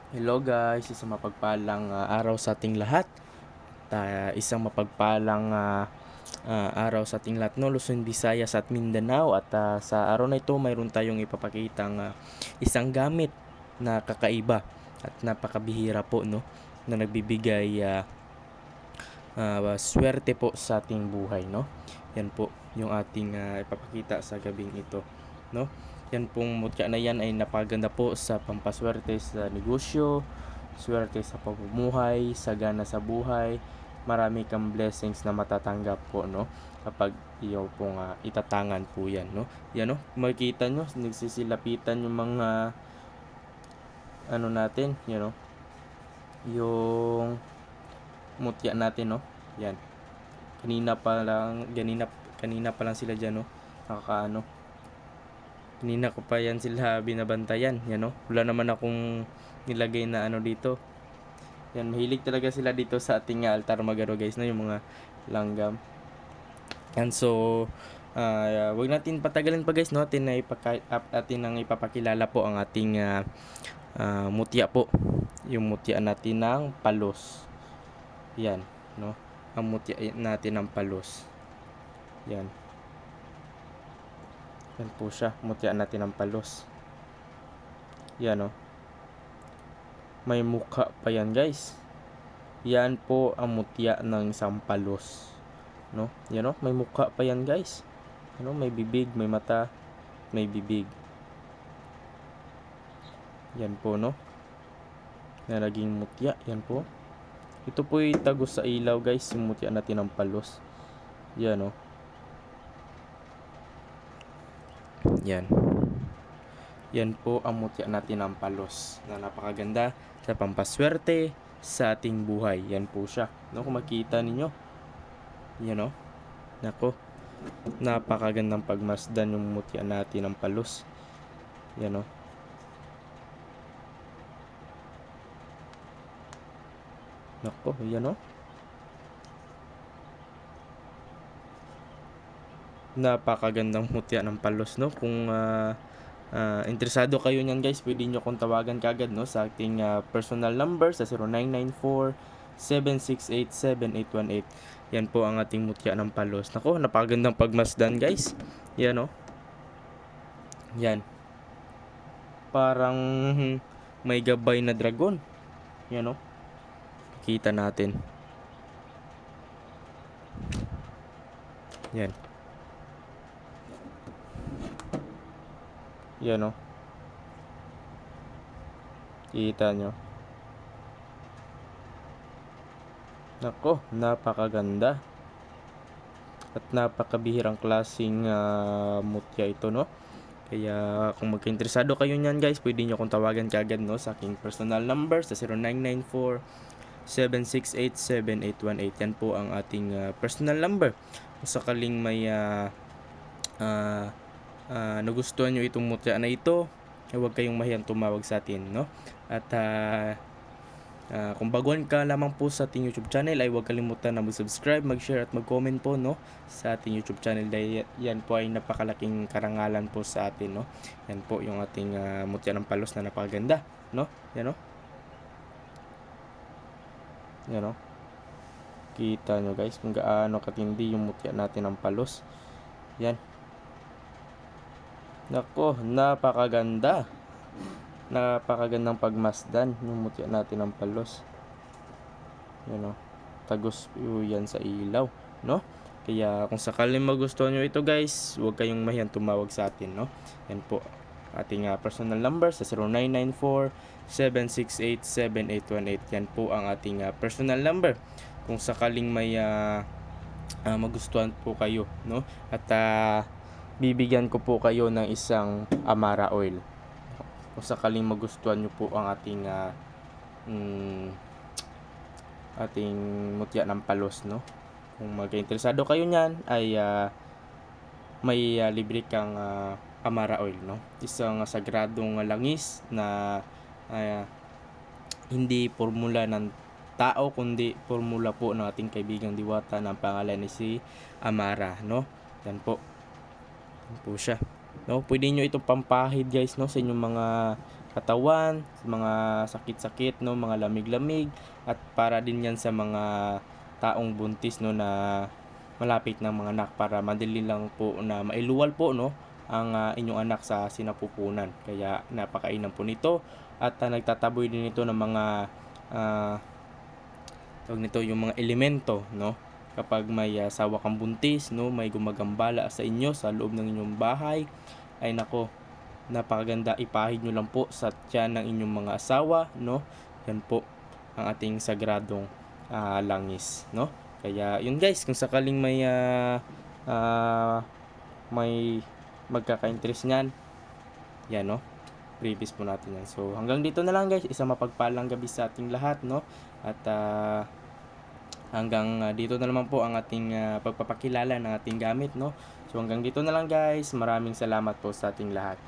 Hello guys, isang mapagpalang araw sa ating lahat. Isang mapagpalang araw sa ating lahat, no? Luzon, Visayas at Mindanao. At sa araw na ito, mayroon tayong ipapakitang isang gamit na kakaiba at napakabihira po, no? Na nagbibigay swerte po sa ating buhay, no? Yan po yung ating ipapakita sa gabing ito, no? Yan pong mutya na yan ay napaganda po sa pampaswerte sa negosyo, swerte sa pamumuhay, sagana sa buhay. Marami kang blessings na matatanggap po, no? Kapag iyo pong itatangan po yan, no? Yan, no? Makikita nyo, nagsisilapitan yung mga ano natin, you know, yung mutya natin, no? Yan. Kanina pa lang sila diyan, no? Nakakaano. Kanina ko pa yan sila binabantayan, yan, no? Wala naman akong nilagay na ano dito. Yan, mahilig talaga sila dito sa ating altar magaro, guys, no? Yung mga langgam. And so, wag natin patagalin pa, guys, no? Atin ang ipapakilala po ang ating mutya po. Yung mutya natin ng palos. Yan, no? Ang mutya natin ng palos. Yan. Yan po siya, mutya natin ng palos. Yan, no? May mukha pa yan, guys. Yan po ang mutya ng isang palos, no? Yan, no? May mukha pa yan, guys. Ano? May bibig, may mata, may bibig. Yan po, no? Na naging mutya, yan po. Ito po ay tagos sa ilaw, guys, yung mutya natin ng palos. Yan, no? Yan. Yan po ang mutya natin ng palos na napakaganda sa pampaswerte sa ating buhay. Yan po siya, no? Kung makita ninyo, yan, no? Nako, napakagandang pagmasdan yung mutya natin ng palos. Yan, no? Nako, yan, no? Napakagandang mutya ng palos, no? Kung interesado kayo niyan, guys, pwede nyo akong tawagan kagad, no? Sa ating personal number sa 0994-768-7818. Yan po ang ating mutya ng palos. Nako, napakagandang pagmasdan, guys. Yan, no? Yan. Parang may gabay na dragon. Yan, no? Kita natin. Yan. Yan, no? Kita nyo. Nako, napakaganda. At napakabihirang klaseng mutya ito, no? Kaya kung magka-interesado kayo niyan, guys, pwede nyo akong tawagan kagad, no? Sa aking personal number sa 0994-768-7818. Yan po ang ating personal number. Kung sakaling may nagustuhan nyo itong mutya na ito, huwag kayong mahiyang tumawag sa atin, no? At kung baguhan ka lamang po sa ating YouTube channel, ay huwag kalimutan na mag-subscribe, mag-share at mag-comment po, no, sa ating YouTube channel. Dahil yan po ay napakalaking karangalan po sa atin, no? Yan po yung ating mutya ng palos na napakaganda, no? Yan, no? Yan, no? Kita nyo, guys, kung gaano katindi yung mutya natin ng palos. Yan. Nako, napakaganda. Napakagandang pagmasdan yung mutya natin ng palos. Yan, no? Tagos yan sa ilaw, no? Kaya kung sakaling magustuhan nyo ito, guys, huwag kayong mahiyang tumawag sa atin, no? Yan po ating personal number sa 0994-768-7818. Yan po ang ating personal number. Kung sakaling may magustuhan po kayo, no? At bibigyan ko po kayo ng isang Amara oil. Kung sakaling magustuhan nyo po ang ating mutya ng palos, no? Kung magka-interesado kayo niyan, ay may libre kang Amara oil, no? Isang sagradong langis na hindi formula ng tao, kundi formula po ng ating kaibigang diwata na pangalan ni si Amara, no? Yan po. Yan po siya. No, pwede nyo itong pampahid, guys, no, sa inyong mga katawan, sa mga sakit-sakit, no, mga lamig-lamig, at para din yan sa mga taong buntis, no, na malapit ng mga anak, para madali lang po na mailuwal po, no, ang inyong anak sa sinapupunan. Kaya napakainan po nito, at nagtataboy din ito ng mga tawag nito, yung mga elemento, no, kapag may asawa kang buntis, no, may gumagambala sa inyo sa loob ng inyong bahay, ay nako, napakaganda, ipahid nyo lang po sa tiyan ng inyong mga asawa, no. Yan po ang ating sagradong langis, no. Kaya yun guys, kung sakaling may magkaka-interest niyan, yan, no, previous po natin yan. So hanggang dito na lang guys, isang mapagpalang gabi sa ating lahat, no. At hanggang dito na naman po ang ating pagpapakilala ng ating gamit, no. So hanggang dito na lang guys, maraming salamat po sa ating lahat.